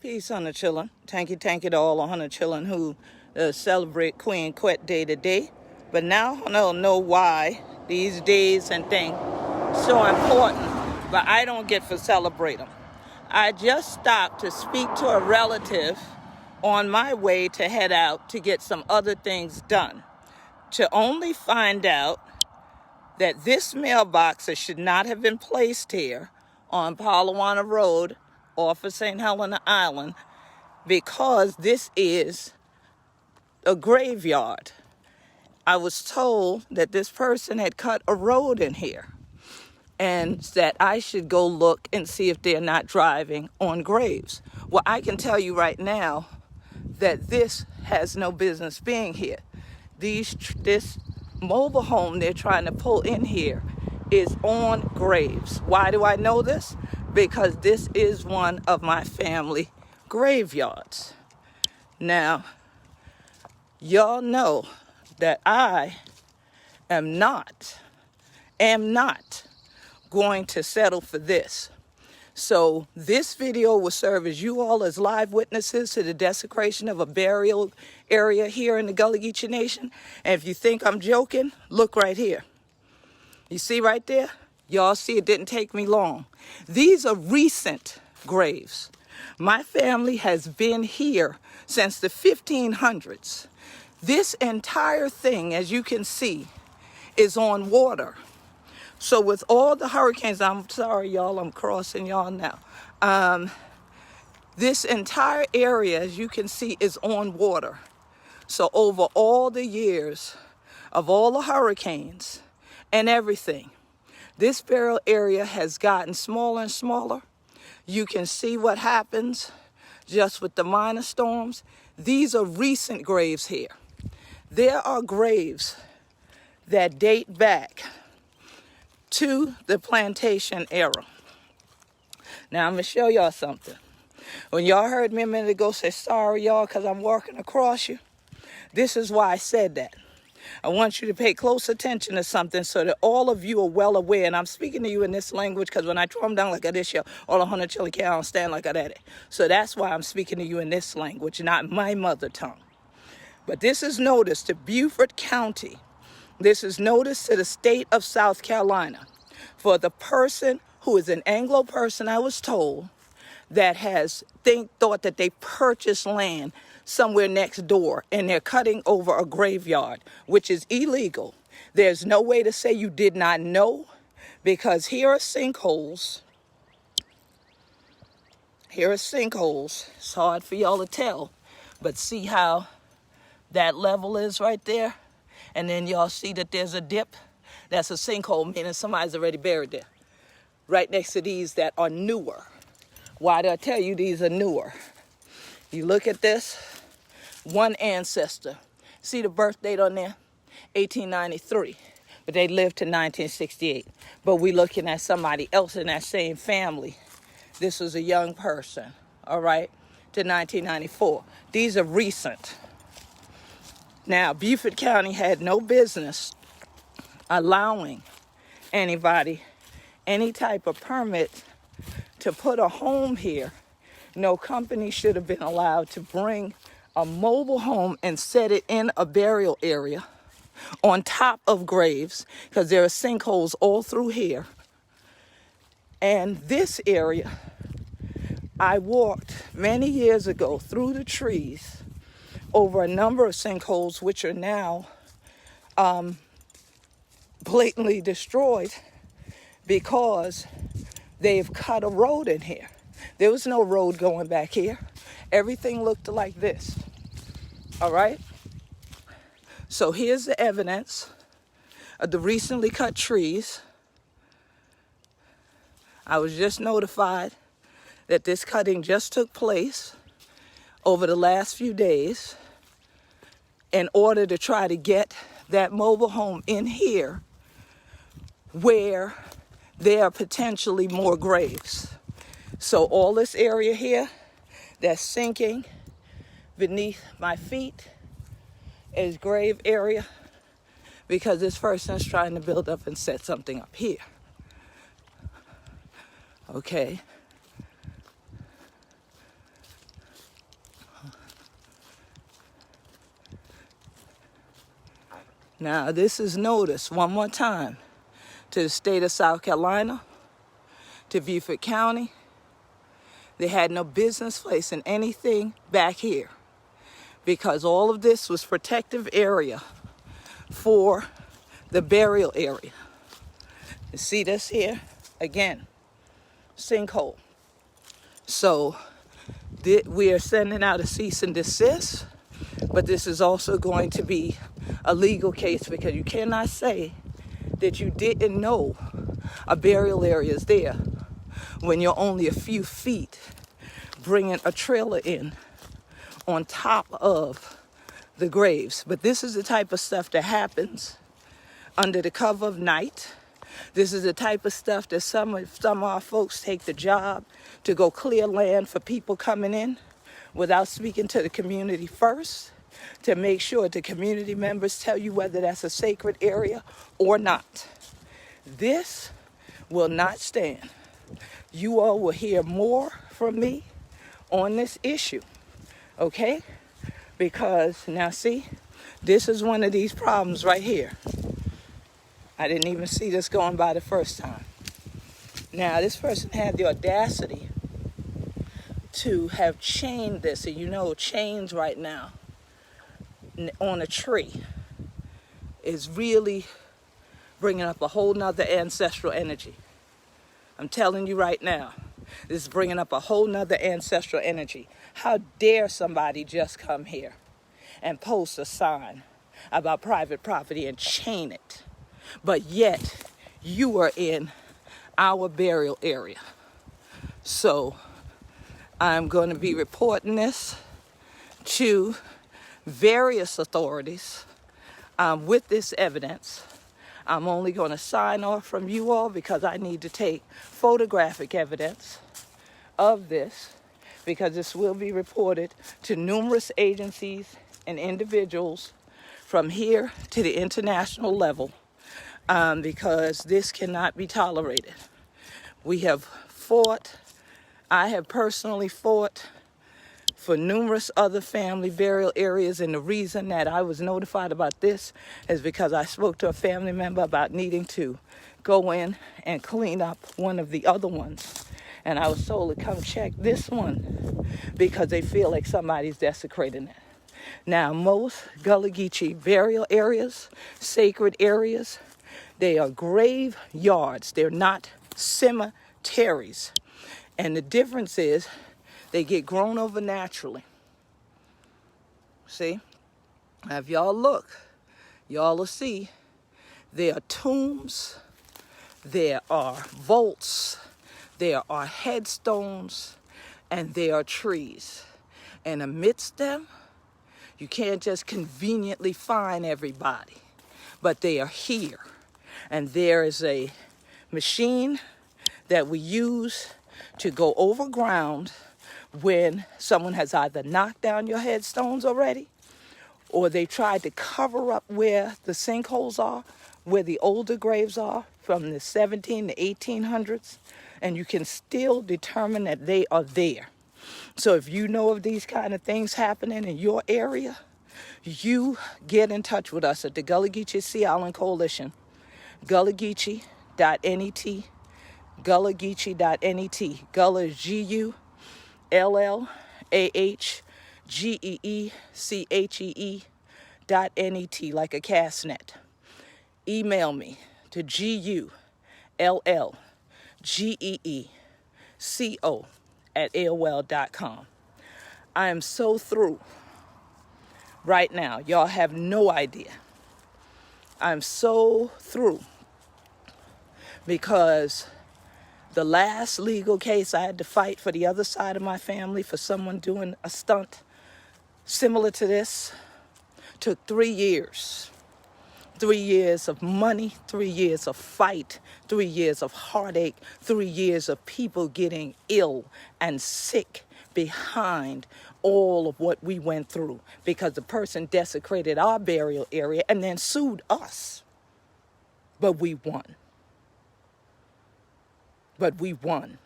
Peace, honey chillin'. Tanky to all 100 chillin' who celebrate Queen Quet Day today. But now I don't know why these days and things so important, but I don't get to celebrate them. I just stopped to speak to a relative on my way to head out to get some other things done, to only find out that this mailbox should not have been placed here on Palawana Road off of St. Helena Island, because this is a graveyard. I was told that this person had cut a road in here and that I should go look and see if they're not driving on graves. Well, I can tell you right now that this has no business being here. This mobile home they're trying to pull in here is on graves. Why do I know this? Because this is one of my family graveyards. Now, y'all know that I am not going to settle for this. So this video will serve as you all as live witnesses to the desecration of a burial area here in the Gullah Geechee Nation. And if you think I'm joking, look right here. You see right there? Y'all see it didn't take me long. These are recent graves. My family has been here since the 1500s. This entire thing, as you can see, is on water. So with all the hurricanes, I'm sorry, y'all, I'm crossing y'all now. This entire area, as you can see, is on water. So over all the years of all the hurricanes and everything, this burial area has gotten smaller and smaller. You can see what happens just with the minor storms. These are recent graves here. There are graves that date back to the plantation era. Now I'm gonna show y'all something. When y'all heard me a minute ago say sorry y'all because I'm walking across you, this is why I said that. I want you to pay close attention to something so that all of you are well aware. And I'm speaking to you in this language because when I throw them down like I this, all 100 chili can't understand like I that. So that's why I'm speaking to you in this language, not my mother tongue. But this is notice to Beaufort County. This is notice to the state of South Carolina for the person who is an Anglo person, I was told, that has thought that they purchased land somewhere next door and they're cutting over a graveyard, which is illegal. There's no way to say you did not know, because here are sinkholes. Here are sinkholes. It's hard for y'all to tell, but see how that level is right there? And then y'all see that there's a dip? That's a sinkhole, meaning somebody's already buried there. Right next to these that are newer. Why do I tell you these are newer? You look at this, one ancestor. See the birth date on there? 1893. But they lived to 1968. But we're looking at somebody else in that same family. This was a young person, all right, to 1994. These are recent. Now, Beaufort County had no business allowing anybody any type of permit to put a home here. No company should have been allowed to bring a mobile home and set it in a burial area on top of graves, because there are sinkholes all through here. And this area, I walked many years ago through the trees over a number of sinkholes, which are now blatantly destroyed because they've cut a road in here. There was no road going back here. Everything looked like this. All right? So here's the evidence of the recently cut trees. I was just notified that this cutting just took place over the last few days in order to try to get that mobile home in here where there are potentially more graves. So all this area here that's sinking beneath my feet is grave area, because this person is trying to build up and set something up here. Okay. Now, this is notice one more time to the state of South Carolina, to Beaufort County. They had no business placing anything back here because all of this was protective area for the burial area. You see this here? Again, sinkhole. So we are sending out a cease and desist, but this is also going to be a legal case because you cannot say that you didn't know a burial area is there when you're only a few feet bringing a trailer in on top of the graves. But this is the type of stuff that happens under the cover of night. This is the type of stuff that some of our folks take the job to go clear land for people coming in without speaking to the community first, to make sure the community members tell you whether that's a sacred area or not. This will not stand. You all will hear more from me on this issue, okay? Because now see, this is one of these problems right here. I didn't even see this going by the first time. Now, this person had the audacity to have chained this, and you know chains right now on a tree is really bringing up a whole nother ancestral energy. I'm telling you right now, this is bringing up a whole nother ancestral energy. How dare somebody just come here and post a sign about private property and chain it, but yet you are in our burial area. So I'm going to be reporting this to various authorities with this evidence. I'm only going to sign off from you all because I need to take photographic evidence of this, because this will be reported to numerous agencies and individuals from here to the international level, because this cannot be tolerated. We have fought, I have personally fought for numerous other family burial areas, and the reason that I was notified about this is because I spoke to a family member about needing to go in and clean up one of the other ones, and I was told to come check this one because they feel like somebody's desecrating it. Now, most Gullah Geechee burial areas, sacred areas, they are graveyards. They're not cemeteries. And the difference is they get grown over naturally. See? Now, if y'all look, y'all will see there are tombs, there are vaults, there are headstones, and there are trees. And amidst them, you can't just conveniently find everybody, but they are here. And there is a machine that we use to go over ground when someone has either knocked down your headstones already, or they tried to cover up where the sinkholes are, where the older graves are from the 17 to 1800s, and you can still determine that they are there. So if you know of these kind of things happening in your area, you get in touch with us at the Gullah Geechee Sea Island Coalition, gullahgeechee.net, gullahgeechee.net. Gullah is GULLAHGEECHEE.net, like a cast net. Email me to GULLGEECO@AOL.com. I am so through right now. Y'all have no idea. I'm so through because the last legal case I had to fight for the other side of my family for someone doing a stunt similar to this took 3 years. 3 years of money, 3 years of fight, 3 years of heartache, 3 years of people getting ill and sick behind all of what we went through because the person desecrated our burial area and then sued us. But we won. But we won.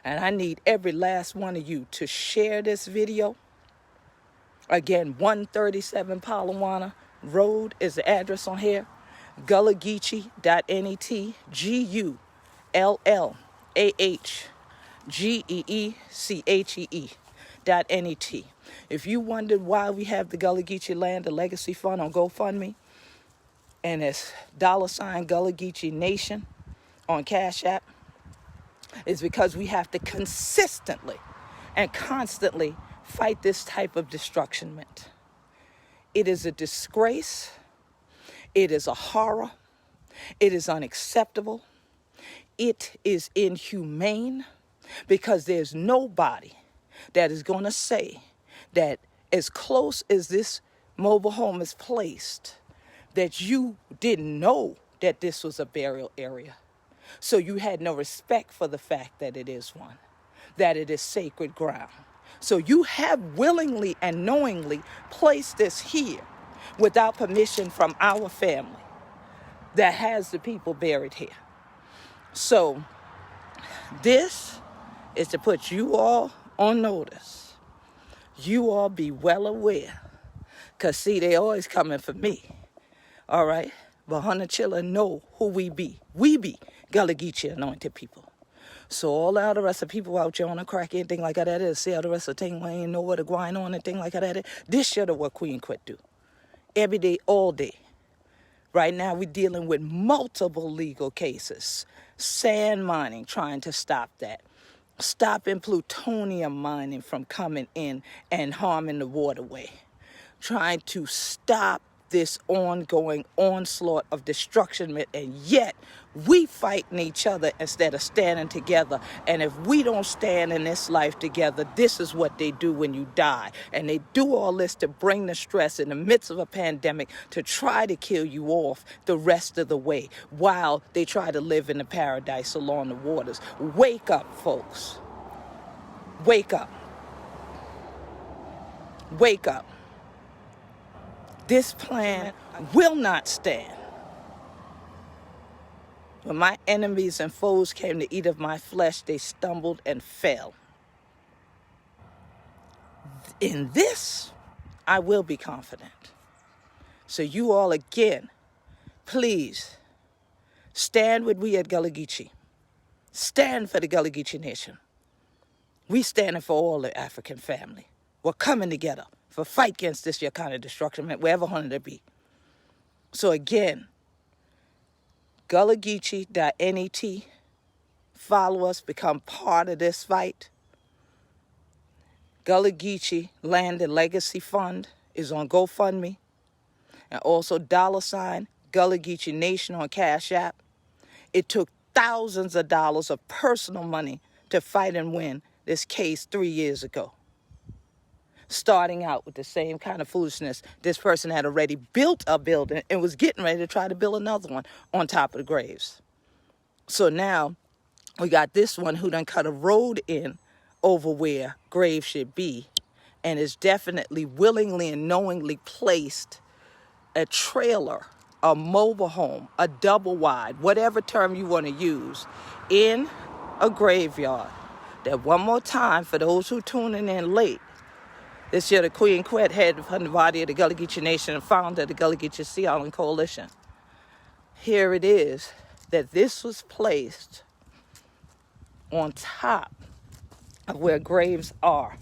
And I need every last one of you to share this video. Again, 137 Palawana, Road is the address on here. Gullah Geechee.net, GullahGeechee.net. If you wondered why we have the Gullah Geechee Land and Legacy Fund on GoFundMe, and it's $ Gullah Geechee Nation on Cash App, it's because we have to consistently and constantly fight this type of destructionment. It is a disgrace. It is a horror. It is unacceptable. It is inhumane, because there's nobody that is going to say that as close as this mobile home is placed, that you didn't know that this was a burial area. So you had no respect for the fact that it is one, that it is sacred ground. So you have willingly and knowingly placed this here without permission from our family that has the people buried here. So this is to put you all on notice. You all be well aware. Because, see, they always coming for me. All right? But Hunter Chilla know who we be. We be Gullah Geechee anointed people. So all the other rest of people out there on the crack, anything like that is, see how the rest of the thing, we ain't know what to grind on and thing like that is. This should have what Queen Quit do. Every day, all day. Right now, we're dealing with multiple legal cases. Sand mining, trying to stop that. Stopping plutonium mining from coming in and harming the waterway. Trying to stop this ongoing onslaught of destruction, and yet we fighting each other instead of standing together. And if we don't stand in this life together, this is what they do when you die. And they do all this to bring the stress in the midst of a pandemic to try to kill you off the rest of the way while they try to live in the paradise along the waters. Wake up, folks. Wake up. Wake up. This plan will not stand. When my enemies and foes came to eat of my flesh, they stumbled and fell. In this, I will be confident. So you all again, please, stand with we at Gullah Geechee. Stand for the Gullah Geechee Nation. We standing for all the African family. We're coming together for fight against this your kind of destruction, wherever hunted it be. So again, GullahGeechee.net. Follow us, become part of this fight. Gullah Geechee Land and Legacy Fund is on GoFundMe. And also $ Gullah Geechee Nation on Cash App. It took thousands of dollars of personal money to fight and win this case 3 years ago. Starting out with the same kind of foolishness. This person had already built a building and was getting ready to try to build another one on top of the graves. So now we got this one who done cut a road in over where graves should be, and is definitely willingly and knowingly placed a trailer, a mobile home, a double wide, whatever term you want to use, in a graveyard. That one more time, for those who tuning in late, this year, the Queen Quet, head of the body of the Gullah Geechee Nation and founder of the Gullah Geechee Sea Island Coalition. Here it is, that this was placed on top of where graves are.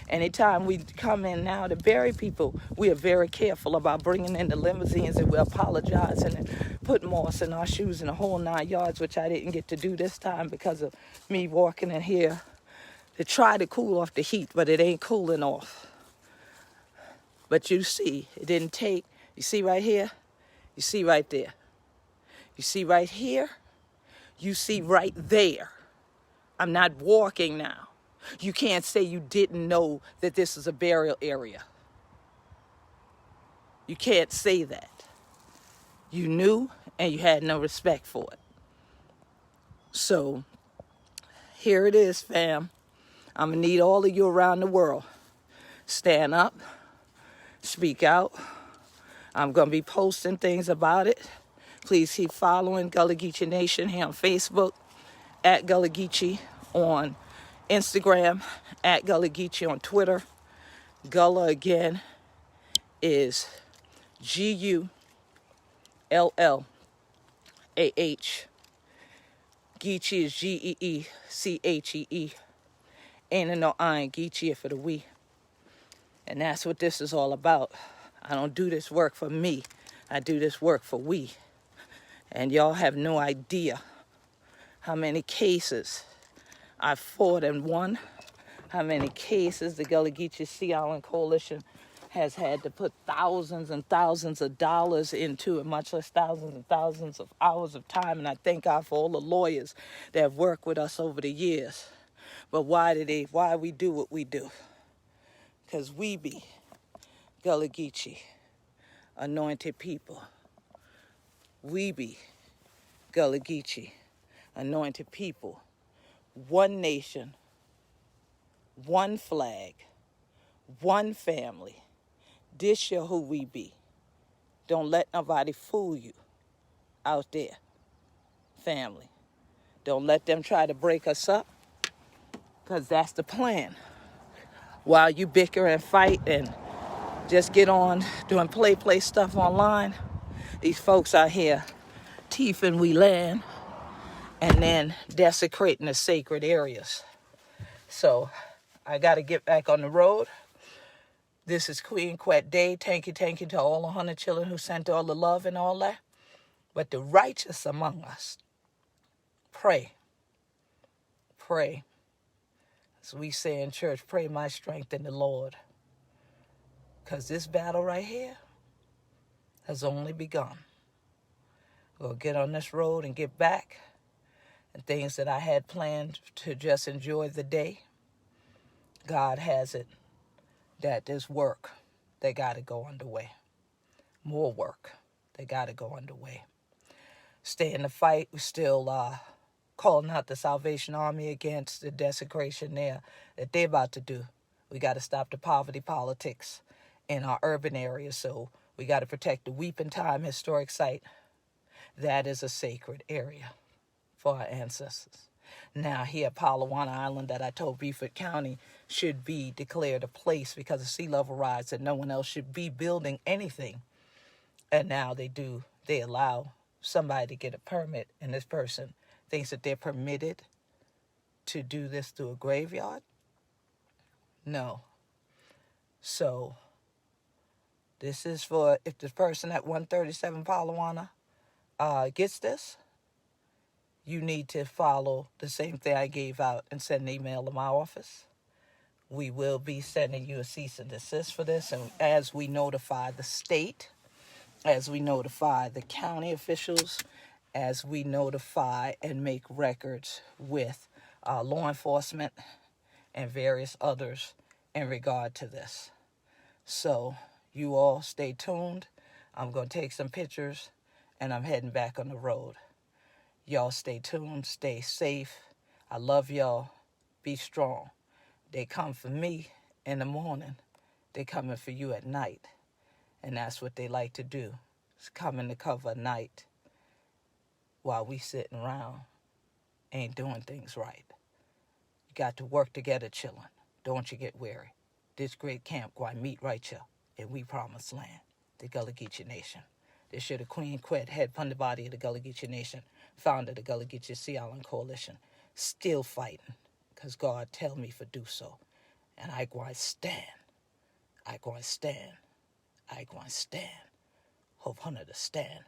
Anytime we come in now to bury people, we are very careful about bringing in the limousines, and we're apologizing and putting moss in our shoes in the whole 9 yards, which I didn't get to do this time because of me walking in here to try to cool off the heat, but it ain't cooling off. But you see, it didn't take, you see right here, you see right there. You see right here, you see right there. I'm not walking now. You can't say you didn't know that this is a burial area. You can't say that. You knew, and you had no respect for it. So, here it is, fam. I'm going to need all of you around the world. Stand up. Speak out. I'm going to be posting things about it. Please keep following Gullah Geechee Nation here on Facebook, at Gullah Geechee on Instagram, at Gullah Geechee on Twitter. Gullah, again, is Gullah. Geechee is Geechee. Ain't no I, Geechee for the we. And that's what this is all about. I don't do this work for me. I do this work for we. And y'all have no idea how many cases I've fought and won, how many cases the Gullah Geechee Sea Island Coalition has had to put thousands and thousands of dollars into it, much less thousands and thousands of hours of time. And I thank God for all the lawyers that have worked with us over the years. But why we do what we do? Because we be Gullah Geechee, anointed people. We be Gullah Geechee, anointed people. One nation, one flag, one family. This is who we be. Don't let nobody fool you out there, family. Don't let them try to break us up, because that's the plan. While you bicker and fight and just get on doing play stuff online, these folks out here teething we land and then desecrating the sacred areas. So I got to get back on the road. This is Queen Quet Day. Thank you to all the 100 children who sent all the love and all that. But the righteous among us, pray. As we say in church, pray my strength in the Lord. Because this battle right here has only begun. We'll get on this road and get back. And things that I had planned to just enjoy the day, God has it that there's work that got to go underway. More work that got to go underway. Stay in the fight. We're still calling out the Salvation Army against the desecration there that they're about to do. We got to stop the poverty politics in our urban areas. So we got to protect the Weeping Time Historic Site. That is a sacred area for our ancestors. Now here, Palawan Island, that I told Beaufort County should be declared a place because of sea level rise, and no one else should be building anything. And now they allow somebody to get a permit, and this person thinks that they're permitted to do this through a graveyard? No. So this is for if the person at 137 Palawana gets this, you need to follow the same thing I gave out and send an email to my office. We will be sending you a cease and desist for this. And as we notify the state, as we notify the county officials, as we notify and make records with law enforcement and various others in regard to this. So you all stay tuned. I'm going to take some pictures and I'm heading back on the road. Y'all stay tuned, stay safe. I love y'all. Be strong. They come for me in the morning. They coming for you at night. And that's what they like to do. It's coming to cover night while we sitting around ain't doing things right. You got to work together, children. Don't you get weary. This great camp going meet right here in we promised land, the Gullah Geechee Nation. This year the Queen Quet, head from the body of the Gullah Geechee Nation, founder of the Gullah Geechee Sea Island Coalition, still fighting, because God tell me to do so. And I going to stand. I going to stand. Hope Hunter to stand